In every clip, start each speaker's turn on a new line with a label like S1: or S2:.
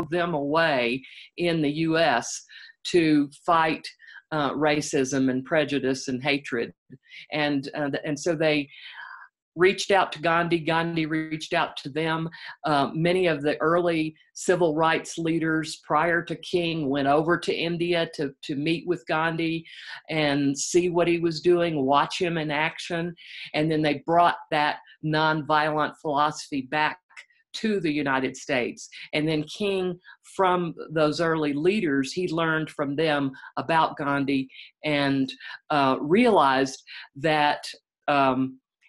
S1: them away in the U.S. to fight racism and prejudice and hatred. And so they reached out to Gandhi. Gandhi reached out to them. Many of the early civil rights leaders prior to King went over to India to meet with Gandhi and see what he was doing, watch him in action. And then they brought that nonviolent philosophy back to the United States. And then King, from those early leaders, he learned from them about Gandhi and realized that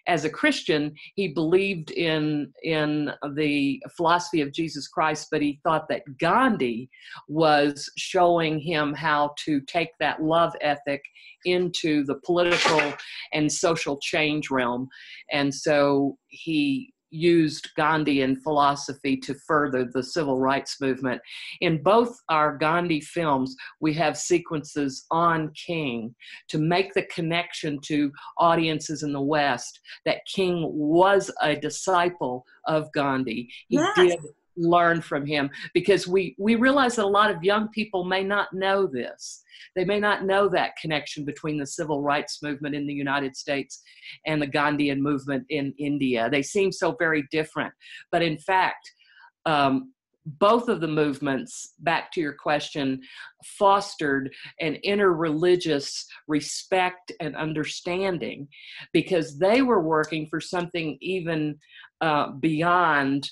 S1: as a Christian, he believed in the philosophy of Jesus Christ, but he thought that Gandhi was showing him how to take that love ethic into the political and social change realm. And so he used Gandhi and philosophy to further the civil rights movement. In both our Gandhi films, we have sequences on King to make the connection to audiences in the West that King was a disciple of Gandhi. He did learn from him, because we realize that a lot of young people may not know this. They may not know that connection between the civil rights movement in the United States and the Gandhian movement in India. They seem so very different. But in fact, both of the movements, back to your question, fostered an interreligious respect and understanding, because they were working for something even beyond,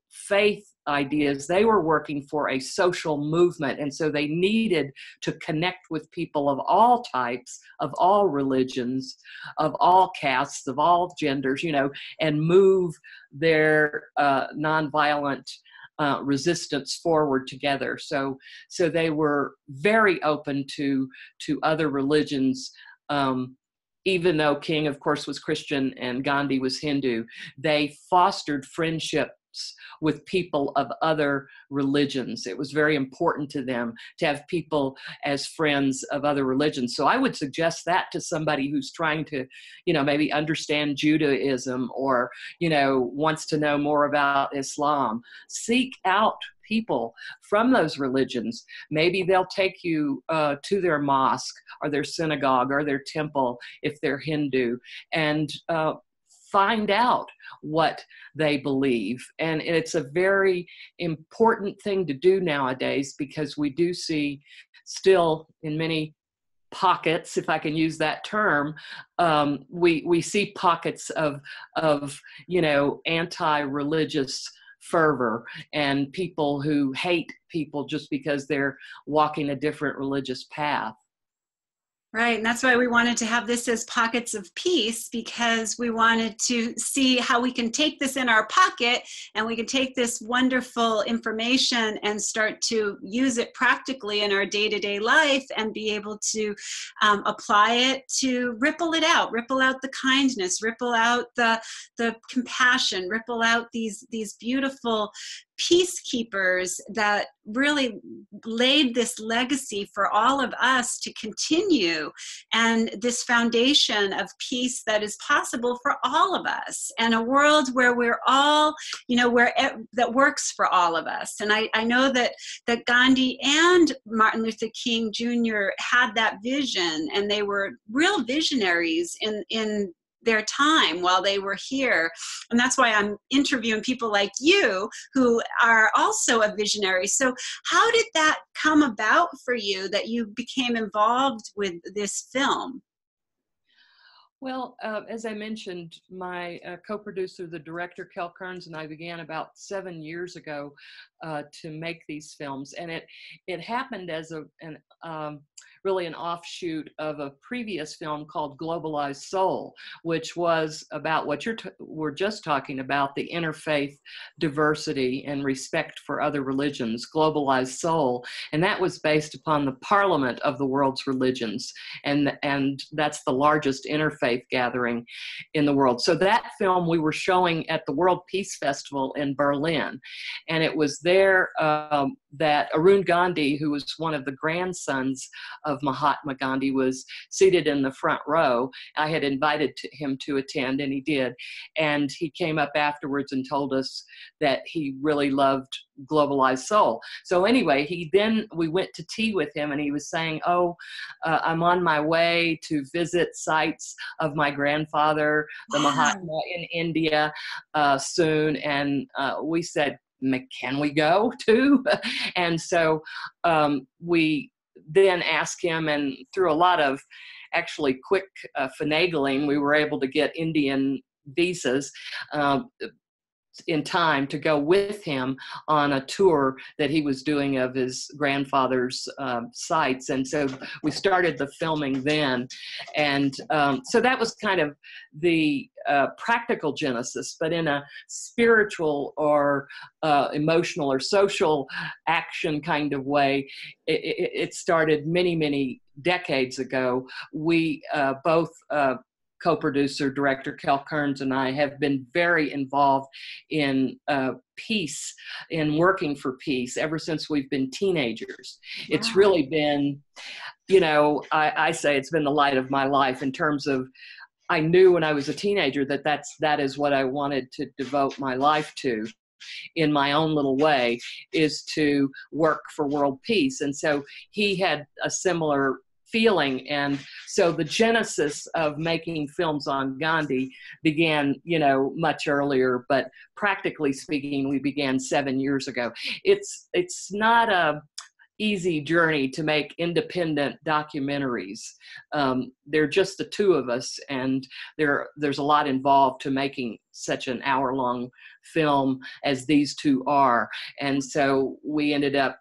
S1: faith ideas. They were working for a social movement. And so they needed to connect with people of all types, of all religions, of all castes, of all genders, and move their nonviolent resistance forward together. So they were very open to other religions. Even though King, of course, was Christian and Gandhi was Hindu, they fostered friendships with people of other religions. It was very important to them to have people as friends of other religions. So I would suggest that to somebody who's trying to, maybe understand Judaism or, wants to know more about Islam. Seek out people from those religions. Maybe they'll take you to their mosque or their synagogue or their temple if they're Hindu, and find out what they believe. And it's a very important thing to do nowadays, because we do see still in many pockets, if I can use that term, we see pockets of anti-religious fervor and people who hate people just because they're walking a different religious path.
S2: Right, and that's why we wanted to have this as Pockets of Peace, because we wanted to see how we can take this in our pocket and we can take this wonderful information and start to use it practically in our day-to-day life and be able to apply it to ripple out the kindness, ripple out the compassion, ripple out these beautiful peacekeepers that really laid this legacy for all of us to continue, and this foundation of peace that is possible for all of us, and a world where we're all, that works for all of us. And I know that Gandhi and Martin Luther King Jr. had that vision, and they were real visionaries in their time while they were here. And that's why I'm interviewing people like you who are also a visionary. So how did that come about for you, that you became involved with this film?
S1: Well, as I mentioned, my co-producer, the director, Kel Kearns, and I began about 7 years ago to make these films. And it happened as really an offshoot of a previous film called Globalized Soul, which was about what we're just talking about, the interfaith diversity and respect for other religions, Globalized Soul. And that was based upon the Parliament of the World's Religions. And that's the largest interfaith gathering in the world. So that film we were showing at the World Peace Festival in Berlin. And it was there that Arun Gandhi, who was one of the grandsons of Mahatma Gandhi, was seated in the front row. I had invited him to attend, and he did. And he came up afterwards and told us that he really loved Globalized Soul. So anyway, we went to tea with him, and he was saying, I'm on my way to visit sites of my grandfather, the Mahatma, in India soon. And we said, can we go too? And so we then asked him, and through a lot of actually quick finagling, we were able to get Indian visas in time to go with him on a tour that he was doing of his grandfather's sites. And so we started the filming then. And so that was kind of the practical genesis, but in a spiritual or emotional or social action kind of way, it started many, many decades ago. We both co-producer, director Kel Kearns, and I have been very involved in peace, in working for peace ever since we've been teenagers. Wow. It's really been, I say it's been the light of my life in terms of, I knew when I was a teenager that is what I wanted to devote my life to in my own little way, is to work for world peace. And so he had a similar feeling. And so the genesis of making films on Gandhi began, much earlier, but practically speaking, we began 7 years ago. It's not a easy journey to make independent documentaries. They're just the two of us, and there's a lot involved to making such an hour-long film as these two are. And so we ended up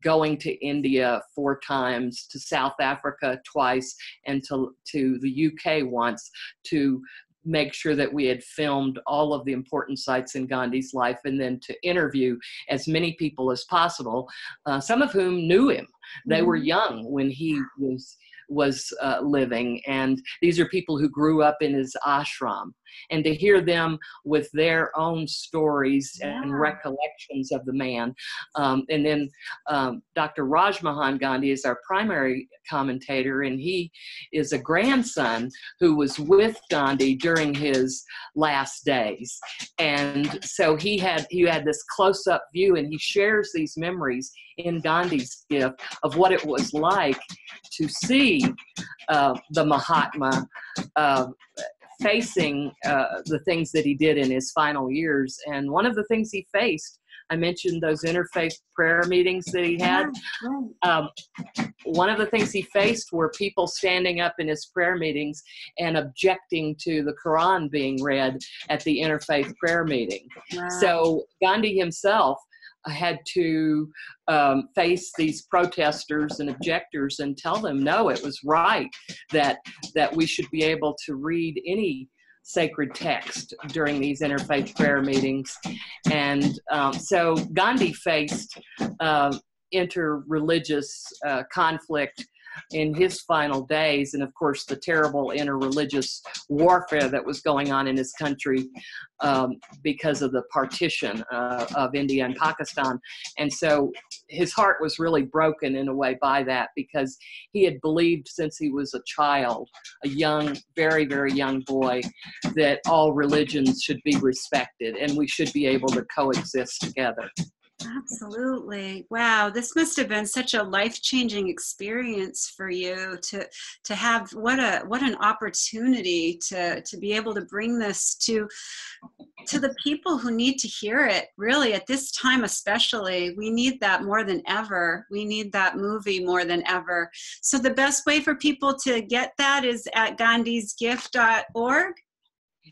S1: going to India 4 times, to South Africa twice, and to the UK once, to make sure that we had filmed all of the important sites in Gandhi's life, and then to interview as many people as possible, some of whom knew him. They were young when he was living, and these are people who grew up in his ashram. And to hear them with their own stories and recollections of the man. And then Dr. Rajmohan Gandhi is our primary commentator, and he is a grandson who was with Gandhi during his last days. And so he had this close-up view, and he shares these memories in Gandhi's gift of what it was like to see the Mahatma facing the things that he did in his final years. And one of the things he faced, I mentioned those interfaith prayer meetings that he had. One of the things he faced were people standing up in his prayer meetings and objecting to the Quran being read at the interfaith prayer meeting. Wow. So Gandhi himself had to face these protesters and objectors and tell them, no, it was right that we should be able to read any sacred text during these interfaith prayer meetings. And so Gandhi faced interreligious conflict in his final days, and of course the terrible interreligious warfare that was going on in his country because of the partition of India and Pakistan. And so his heart was really broken in a way by that, because he had believed since he was a child, a young, very, very young boy, that all religions should be respected and we should be able to coexist together.
S2: Absolutely. Wow. This must have been such a life-changing experience for you to have. What an opportunity to be able to bring this to the people who need to hear it. Really, at this time especially, we need that more than ever. We need that movie more than ever. So the best way for people to get that is at gandhisgift.org.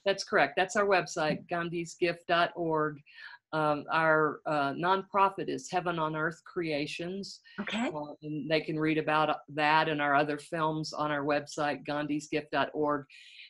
S1: That's correct. That's our website, gandhisgift.org. Our nonprofit is Heaven on Earth Creations.
S2: Okay.
S1: And they can read about that and our other films on our website, gandhisgift.org.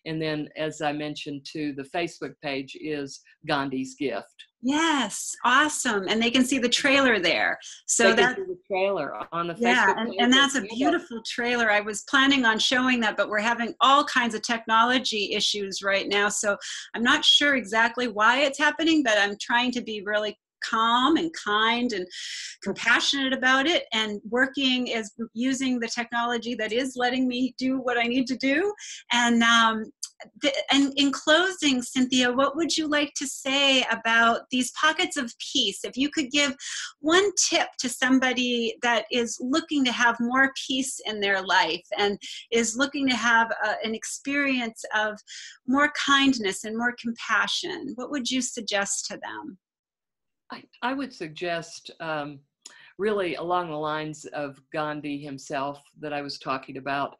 S1: And then, as I mentioned too, the Facebook page is Gandhi's Gift.
S2: Yes, awesome. And they can see the trailer there. So
S1: they can see the trailer on the Facebook page.
S2: And that's a beautiful trailer. I was planning on showing that, but we're having all kinds of technology issues right now. So I'm not sure exactly why it's happening, but I'm trying to be really calm and kind and compassionate about it, and working is using the technology that is letting me do what I need to do. And and in closing, Cynthia, what would you like to say about these pockets of peace? If you could give one tip to somebody that is looking to have more peace in their life and is looking to have an experience of more kindness and more compassion, what would you suggest to them?
S1: I would suggest really along the lines of Gandhi himself that I was talking about,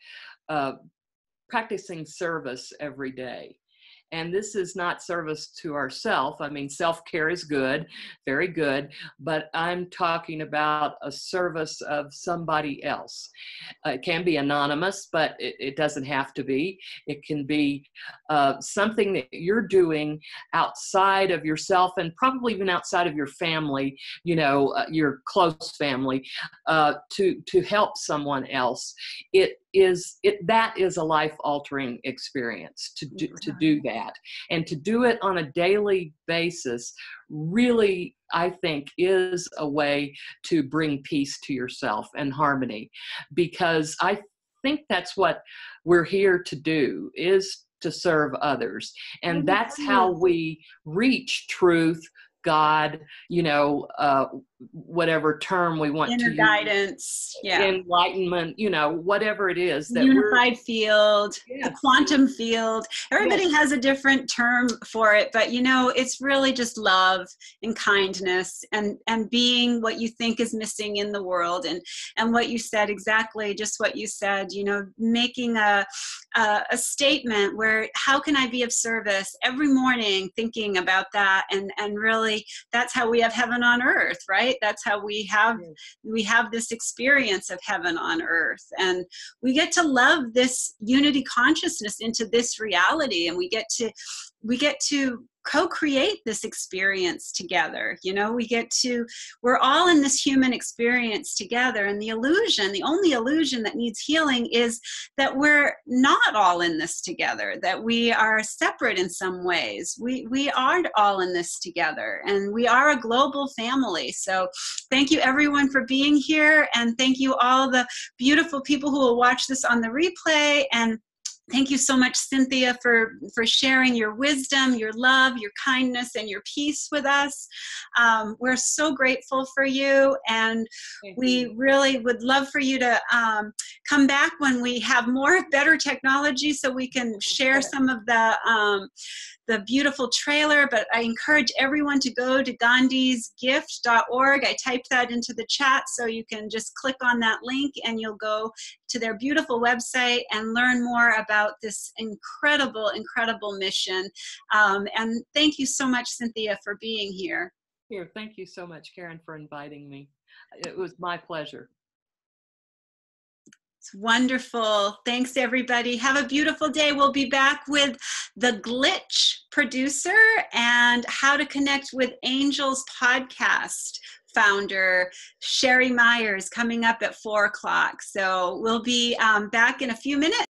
S1: practicing service every day. And this is not service to ourselves. I mean, self-care is good, very good, but I'm talking about a service of somebody else. It can be anonymous, but it doesn't have to be. It can be something that you're doing outside of yourself and probably even outside of your family, you know, your close family, to help someone else. That is a life-altering experience to do that, and to do it on a daily basis really, I think, is a way to bring peace to yourself and harmony, because I think that's what we're here to do, is to serve others. And that's how we reach truth, God, you know, whatever term we want
S2: Inner
S1: to
S2: guidance,
S1: use, enlightenment, you know, whatever it is. That
S2: unified field, the quantum field. Everybody has a different term for it, but you know, it's really just love and kindness and being what you think is missing in the world. And what you said, exactly just what you said, you know, making a statement where, how can I be of service every morning, thinking about that, and really that's how we have heaven on earth, right? That's how we have this experience of heaven on earth, and we get to love this unity consciousness into this reality, and we get to co-create this experience together. You know, we're all in this human experience together, and the only illusion that needs healing is that we're not all in this together, that we are separate in some ways. We aren't all in this together, and we are a global family. So thank you everyone for being here, and thank you all the beautiful people who will watch this on the replay. And thank you so much, Cynthia, for sharing your wisdom, your love, your kindness, and your peace with us. We're so grateful for you, and we really would love for you to come back when we have better technology, so we can share some of the beautiful trailer. But I encourage everyone to go to gandhisgift.org. I typed that into the chat, so you can just click on that link and you'll go to their beautiful website and learn more about this incredible, incredible mission. And thank you so much, Cynthia, for being here.
S1: Thank you so much, Karen, for inviting me. It was my pleasure.
S2: It's wonderful. Thanks, everybody. Have a beautiful day. We'll be back with The Glitch Producer and How to Connect with Angels podcast founder, Sherry Myers, coming up at 4 o'clock. So we'll be back in a few minutes.